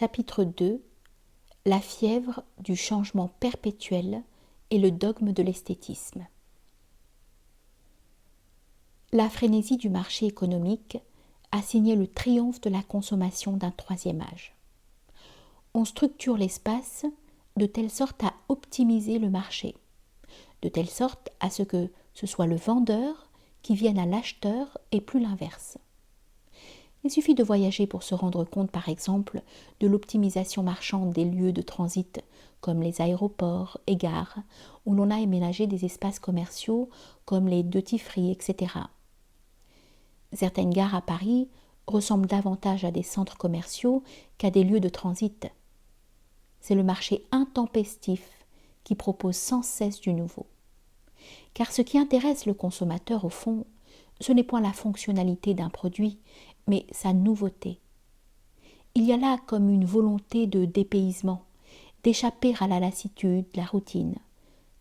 Chapitre 2. La fièvre du changement perpétuel et le dogme de l'esthétisme. La frénésie du marché économique a signé le triomphe de la consommation d'un troisième âge. On structure l'espace de telle sorte à optimiser le marché, de telle sorte à ce que ce soit le vendeur qui vienne à l'acheteur et plus l'inverse. Il suffit de voyager pour se rendre compte, par exemple, de l'optimisation marchande des lieux de transit, comme les aéroports et gares, où l'on a aménagé des espaces commerciaux comme les duty-free, etc. Certaines gares à Paris ressemblent davantage à des centres commerciaux qu'à des lieux de transit. C'est le marché intempestif qui propose sans cesse du nouveau. Car ce qui intéresse le consommateur, au fond, ce n'est point la fonctionnalité d'un produit, mais sa nouveauté. Il y a là comme une volonté de dépaysement, d'échapper à la lassitude, la routine,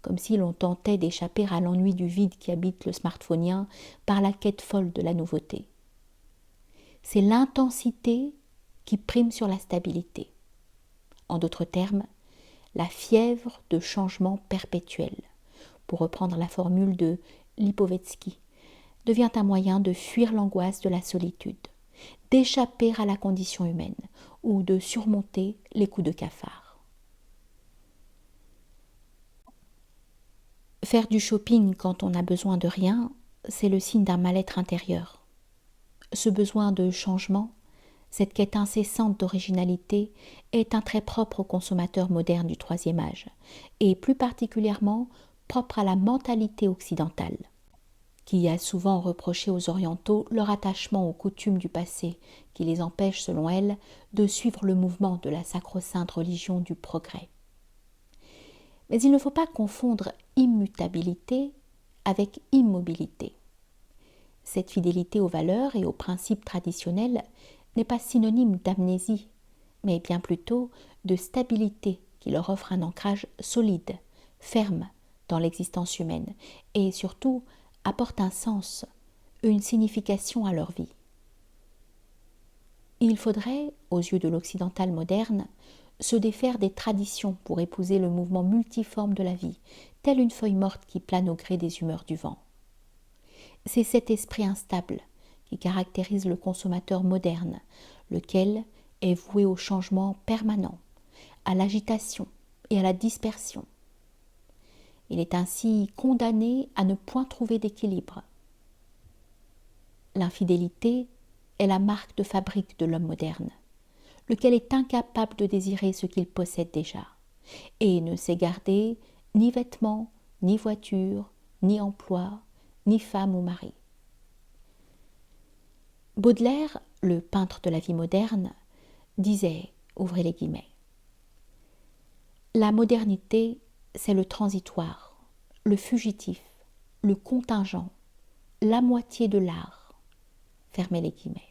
comme si l'on tentait d'échapper à l'ennui du vide qui habite le smartphonien par la quête folle de la nouveauté. C'est l'intensité qui prime sur la stabilité. En d'autres termes, la fièvre de changement perpétuel, pour reprendre la formule de Lipovetsky, devient un moyen de fuir l'angoisse de la solitude, d'échapper à la condition humaine ou de surmonter les coups de cafard. Faire du shopping quand on n'a besoin de rien, c'est le signe d'un mal-être intérieur. Ce besoin de changement, cette quête incessante d'originalité est un trait propre aux consommateurs modernes du troisième âge, et plus particulièrement propre à la mentalité occidentale, qui a souvent reproché aux Orientaux leur attachement aux coutumes du passé, qui les empêche, selon elle, de suivre le mouvement de la sacro-sainte religion du progrès. Mais il ne faut pas confondre immutabilité avec immobilité. Cette fidélité aux valeurs et aux principes traditionnels n'est pas synonyme d'amnésie, mais bien plutôt de stabilité qui leur offre un ancrage solide, ferme dans l'existence humaine et surtout apporte un sens, une signification à leur vie. Il faudrait, aux yeux de l'occidental moderne, se défaire des traditions pour épouser le mouvement multiforme de la vie, telle une feuille morte qui plane au gré des humeurs du vent. C'est cet esprit instable qui caractérise le consommateur moderne, lequel est voué au changement permanent, à l'agitation et à la dispersion. Il est ainsi condamné à ne point trouver d'équilibre. L'infidélité est la marque de fabrique de l'homme moderne, lequel est incapable de désirer ce qu'il possède déjà, et ne sait garder ni vêtements, ni voiture, ni emploi, ni femme ou mari. Baudelaire, le peintre de la vie moderne, disait, ouvrez les guillemets, « La modernité, c'est le transitoire, le fugitif, le contingent, la moitié de l'art. » Fermez les guillemets.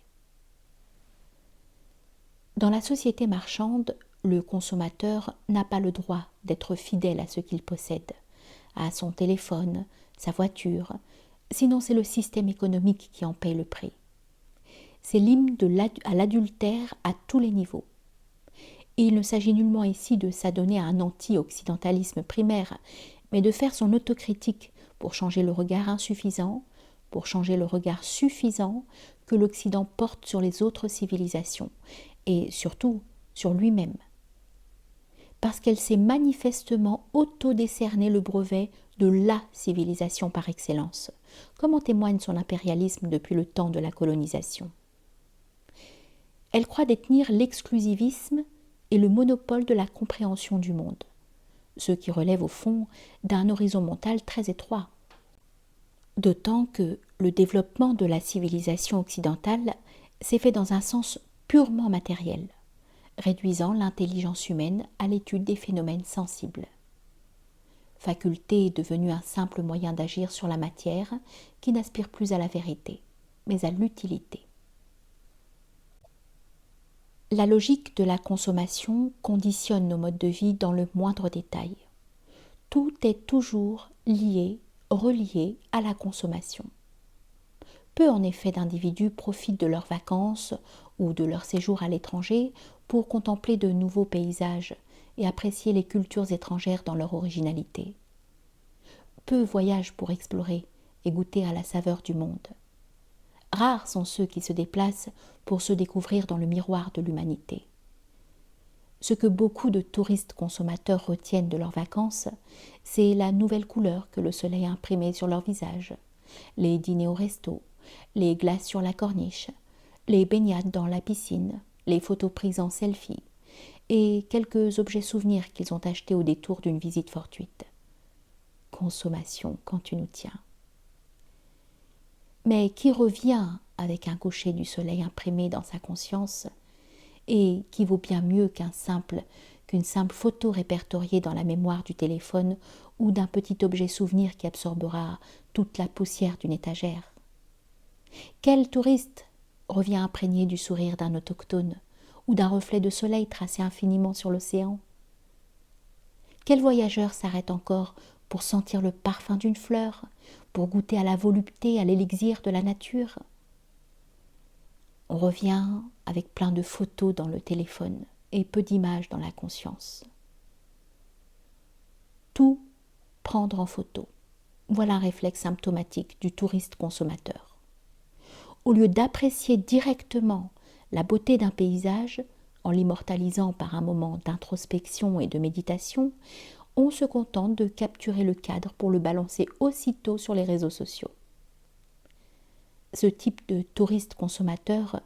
Dans la société marchande, le consommateur n'a pas le droit d'être fidèle à ce qu'il possède, à son téléphone, sa voiture, sinon c'est le système économique qui en paye le prix. C'est l'hymne à l'adultère à tous les niveaux. Et il ne s'agit nullement ici de s'adonner à un anti-occidentalisme primaire, mais de faire son autocritique pour changer le regard insuffisant, pour changer le regard suffisant que l'Occident porte sur les autres civilisations, et surtout sur lui-même. Parce qu'elle s'est manifestement auto-décerné le brevet de la civilisation par excellence, comme en témoigne son impérialisme depuis le temps de la colonisation. Elle croit détenir l'exclusivisme et le monopole de la compréhension du monde, ce qui relève au fond d'un horizon mental très étroit. D'autant que le développement de la civilisation occidentale s'est fait dans un sens purement matériel, réduisant l'intelligence humaine à l'étude des phénomènes sensibles. Faculté est devenue un simple moyen d'agir sur la matière qui n'aspire plus à la vérité, mais à l'utilité. La logique de la consommation conditionne nos modes de vie dans le moindre détail. Tout est toujours lié, relié à la consommation. Peu en effet d'individus profitent de leurs vacances ou de leur séjour à l'étranger pour contempler de nouveaux paysages et apprécier les cultures étrangères dans leur originalité. Peu voyagent pour explorer et goûter à la saveur du monde. Rares sont ceux qui se déplacent pour se découvrir dans le miroir de l'humanité. Ce que beaucoup de touristes consommateurs retiennent de leurs vacances, c'est la nouvelle couleur que le soleil a imprimée sur leur visage, les dîners au resto, les glaces sur la corniche, les baignades dans la piscine, les photos prises en selfie, et quelques objets souvenirs qu'ils ont achetés au détour d'une visite fortuite. Consommation quand tu nous tiens. Mais qui revient avec un coucher du soleil imprimé dans sa conscience et qui vaut bien mieux qu'une simple photo répertoriée dans la mémoire du téléphone ou d'un petit objet souvenir qui absorbera toute la poussière d'une étagère. Quel touriste revient imprégné du sourire d'un autochtone ou d'un reflet de soleil tracé infiniment sur l'océan? Quel voyageur s'arrête encore pour sentir le parfum d'une fleur, pour goûter à la volupté, à l'élixir de la nature? On revient avec plein de photos dans le téléphone et peu d'images dans la conscience. Tout prendre en photo. Voilà un réflexe symptomatique du touriste consommateur. Au lieu d'apprécier directement la beauté d'un paysage, en l'immortalisant par un moment d'introspection et de méditation, on se contente de capturer le cadre pour le balancer aussitôt sur les réseaux sociaux. Ce type de touriste consommateur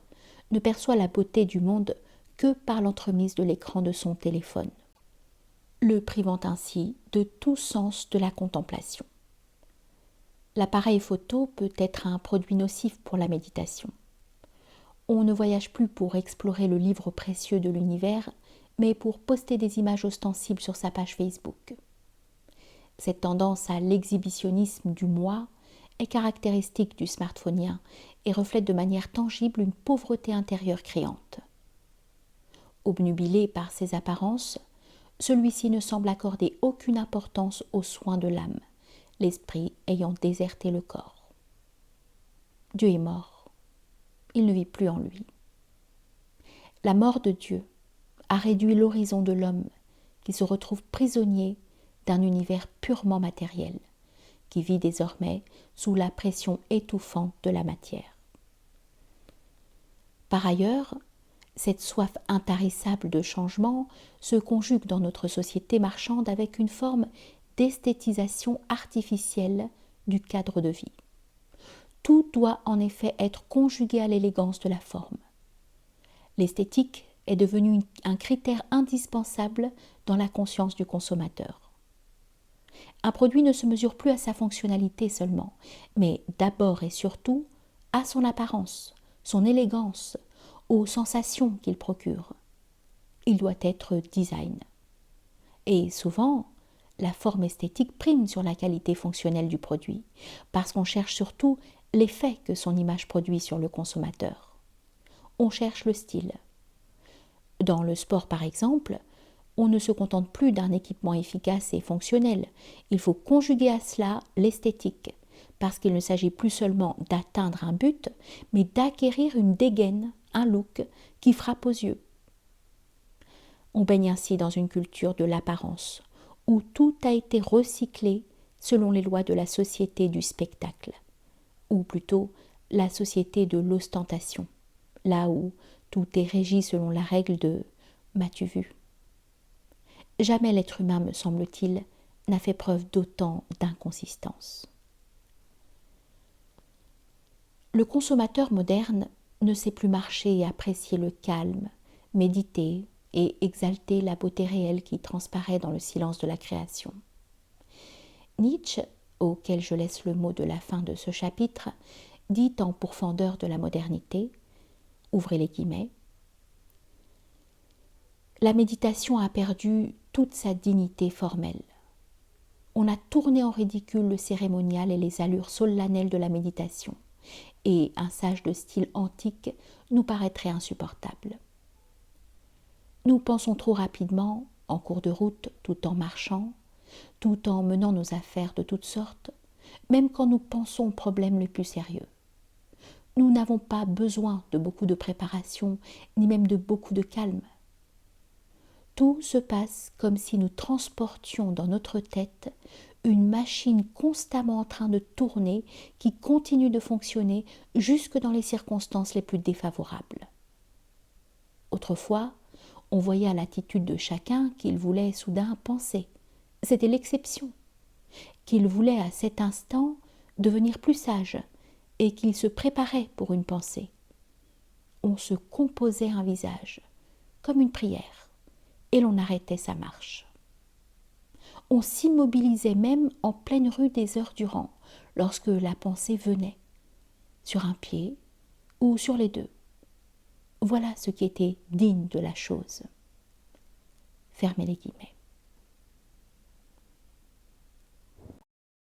ne perçoit la beauté du monde que par l'entremise de l'écran de son téléphone, le privant ainsi de tout sens de la contemplation. L'appareil photo peut être un produit nocif pour la méditation. On ne voyage plus pour explorer le livre précieux de l'univers, mais pour poster des images ostensibles sur sa page Facebook. Cette tendance à l'exhibitionnisme du moi est caractéristique du smartphonien et reflète de manière tangible une pauvreté intérieure criante. Obnubilé par ses apparences, celui-ci ne semble accorder aucune importance aux soins de l'âme, l'esprit ayant déserté le corps. Dieu est mort, il ne vit plus en lui. La mort de Dieu a réduit l'horizon de l'homme qui se retrouve prisonnier d'un univers purement matériel, qui vit désormais sous la pression étouffante de la matière. Par ailleurs, cette soif intarissable de changement se conjugue dans notre société marchande avec une forme d'esthétisation artificielle du cadre de vie. Tout doit en effet être conjugué à l'élégance de la forme. L'esthétique est devenue un critère indispensable dans la conscience du consommateur. Un produit ne se mesure plus à sa fonctionnalité seulement, mais d'abord et surtout à son apparence, son élégance, aux sensations qu'il procure. Il doit être design. Et souvent, la forme esthétique prime sur la qualité fonctionnelle du produit, parce qu'on cherche surtout l'effet que son image produit sur le consommateur. On cherche le style. Dans le sport par exemple, on ne se contente plus d'un équipement efficace et fonctionnel. Il faut conjuguer à cela l'esthétique, parce qu'il ne s'agit plus seulement d'atteindre un but, mais d'acquérir une dégaine, un look qui frappe aux yeux. On baigne ainsi dans une culture de l'apparence, où tout a été recyclé selon les lois de la société du spectacle, ou plutôt la société de l'ostentation, là où tout est régi selon la règle de « m'as-tu vu ?» Jamais l'être humain, me semble-t-il, n'a fait preuve d'autant d'inconsistance. Le consommateur moderne ne sait plus marcher et apprécier le calme, méditer et exalter la beauté réelle qui transparaît dans le silence de la création. Nietzsche, auquel je laisse le mot de la fin de ce chapitre, dit en pourfendeur de la modernité, ouvrez les guillemets, la méditation a perdu toute sa dignité formelle. On a tourné en ridicule le cérémonial et les allures solennelles de la méditation, et un sage de style antique nous paraîtrait insupportable. Nous pensons trop rapidement, en cours de route, tout en marchant, tout en menant nos affaires de toutes sortes, même quand nous pensons aux problèmes les plus sérieux. Nous n'avons pas besoin de beaucoup de préparation, ni même de beaucoup de calme. Tout se passe comme si nous transportions dans notre tête une machine constamment en train de tourner qui continue de fonctionner jusque dans les circonstances les plus défavorables. Autrefois, on voyait à l'attitude de chacun qu'il voulait soudain penser. C'était l'exception. Qu'il voulait à cet instant devenir plus sage et qu'il se préparait pour une pensée. On se composait un visage, comme une prière, et l'on arrêtait sa marche. On s'immobilisait même en pleine rue des heures durant, lorsque la pensée venait, sur un pied ou sur les deux. Voilà ce qui était digne de la chose. Fermez les guillemets.